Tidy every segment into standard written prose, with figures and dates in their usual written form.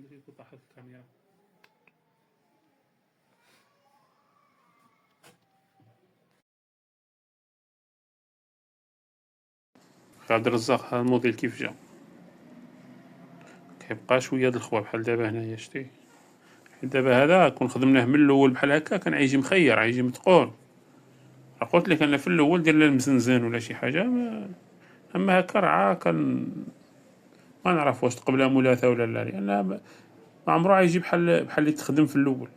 يكون طاحت الكاميرا. عبد الرزاق هذا الموديل كيف جا كيبقى شويه د الخوا بحال دابا هنايا شتي. دابا هذا كون خدمناه من الاول بحال هكا كان غيجي مخير غيجي متقون. قلت لك انا في الاول دير له المزنزان ولا شي حاجه اما هكا راه ما نعرف واش تقبلها ملاثه ولا لا، لان ما عمرو غيجي بحال اللي تخدم في الاول.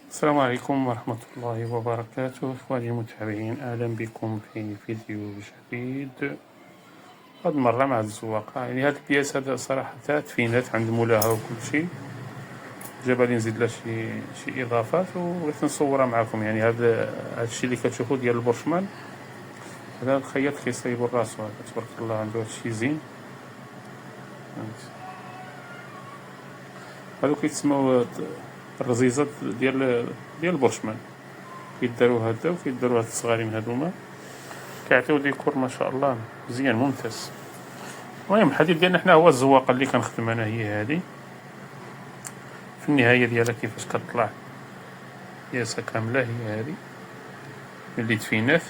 السلام عليكم ورحمة الله وبركاته إخواني المتابعين، أهلا بكم في فيديو جديد. هاد المرة مع الزواقة. يعني هاد البياس هذا صراحة تدفينات عند مولاها وكل شيء، جابالي نزيد لها شي إضافات وبغيت نصورها معكم. يعني هاد الشيء اللي كتشوفو ديال البورشمان هذا الخياط كيصايبو راسو، هذا تبارك الله عنده هادشي زين. هادو كيتسموا الرزيزات ديال البورشمان، كيدارو هدا وكيدارو هاد الصغارين هادوما، كيعطيو ديكور ما شاء الله مزيان ممتاز. المهم الحديث ديالنا حنا هو الزواقه اللي كنخدم انا هي هادي. في النهايه ديالها كيفاش كطلع ياسا كامله هي هادي اللي تفينات.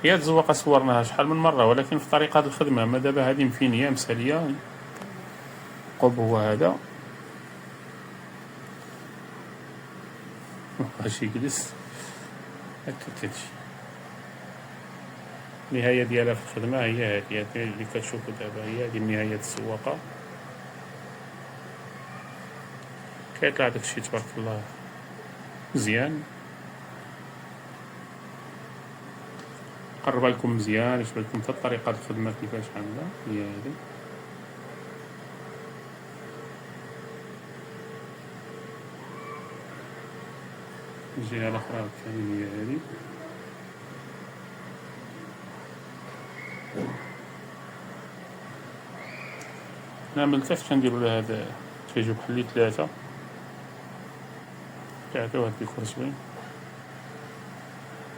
هي هاد الزواقه صورناها شحال من مره، ولكن في طريقه الخدمه ما دابا هادي مفينيه مساليه. القب هو هذا مابقاش يجلس هكا كتجي. النهايه ديالها في الخدمه هي هادي اللي كتشوفو دابا، هي هادي نهايه الزواقه. كيطلع داكشي تبارك الله مزيان. قربها لكم مزيان يشبه لكم حتى طريقة الخدمة كيفاش عاملة هي هادي. الجهة الأخرى عاوتاني هي هادي. أنا ملتفت كنديرو لها هاد كيجيو بحال ثلاثة كيعطيو هاد الديكور زوين.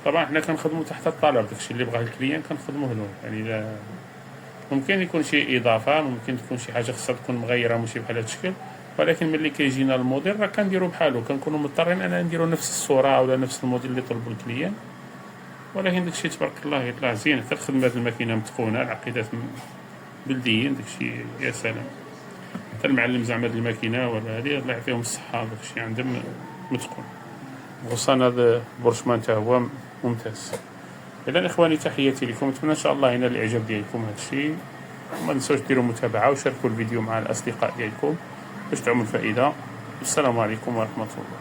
طبعا حنا كنخدمو تحت الطلب، داكشي اللي بغاه الكليان كنخدموه له. يعني لا ممكن يكون شي إضافة، ممكن تكون شي حاجة خصها تكون مغيرة ماشي بحال هاد الشكل، ولكن ملي كيجينا الموديل راه كنديرو بحالو، كنكونو مضطرين أنا نديرو نفس الصورة ولا نفس الموديل اللي طلبو الكليان. ولكن داكشي تبارك الله يطلع زين، حتى الخدمة د الماكينة متقونة، العقيدات بلديين، داكشي يا سلام. حتى المعلم زعما د الماكينة ولا هادي الله يعطيهم الصحة، داكشي عندهم متقون. خصوصا هذا البورشمان تا هو ممتاز. إذا إخواني تحياتي لكم، نتمنى إن شاء الله ينال الإعجاب ديالكم هذا الشيء. ما تنسوش ديروا متابعة وشاركوا الفيديو مع الأصدقاء ديالكم باش تعموا الفائدة. السلام عليكم ورحمة الله.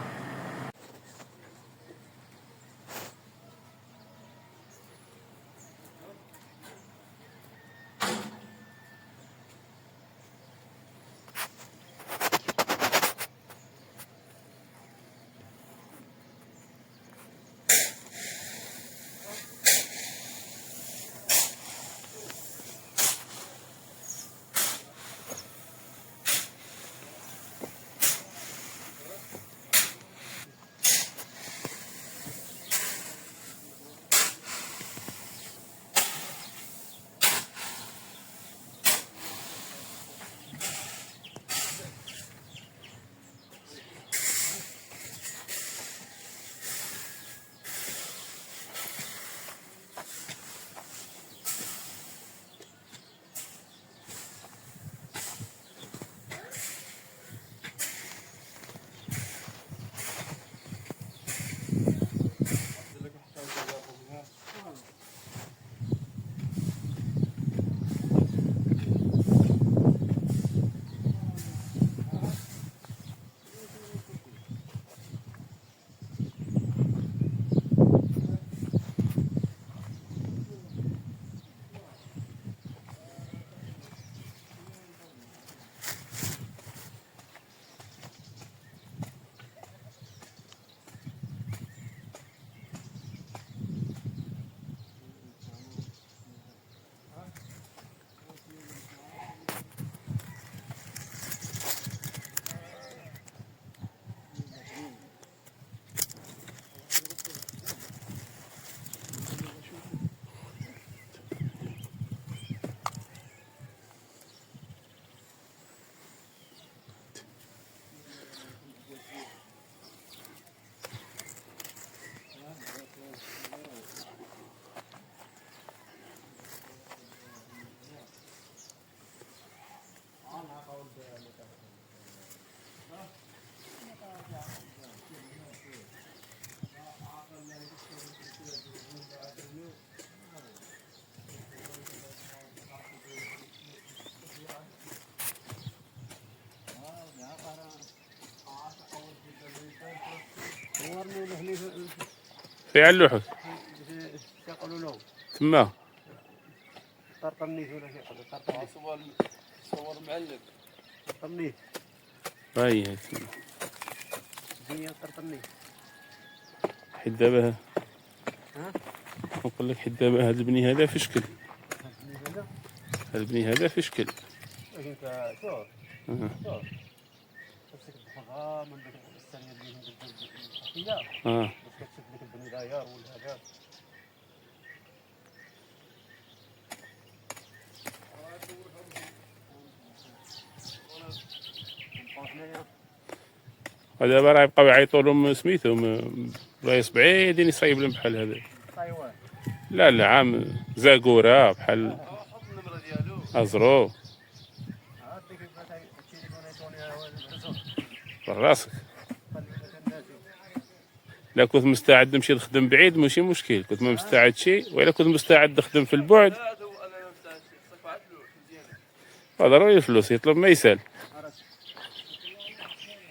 اللي في علوحك يقولوا له تما. طرطمنيت ولا كيقولوا طرطمنيت. صور معلق طرطمنيت. هاي تما. الدنيا طرطمنيت. حيت دابا ها؟ نقول لك حيت دابا هاد البني هذا في شكل. هذا هاد البني هذا في شكل. انت شوف اه شوف خاصك تدخلها من ديك الثانيه اللي ندير الحكايه اه باش كتشوف ديك البني داير والهذا. ودابا راه يبقاو يعيطوا لهم سميتو رئيس بعيدين يصايب لهم بحال هذا. ايوا لا لا عام زاكورة بحال حط النمره ديالو ازرو عاد ديك التليفون يعطوني هو العزو راسك. خلينا كنناسيو. لا كنت مستعد نمشي نخدم بعيد ماشي مشكل، كنت ما مستعدش، ولا كنت مستعد نخدم في البعد لا هذا هو انا ما فتحتش خصك واحد الفلوس مزيانه. ضروري الفلوس يطلب ما يسال.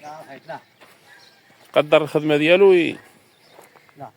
لا حيت لا قدر الخدمه ديالو لا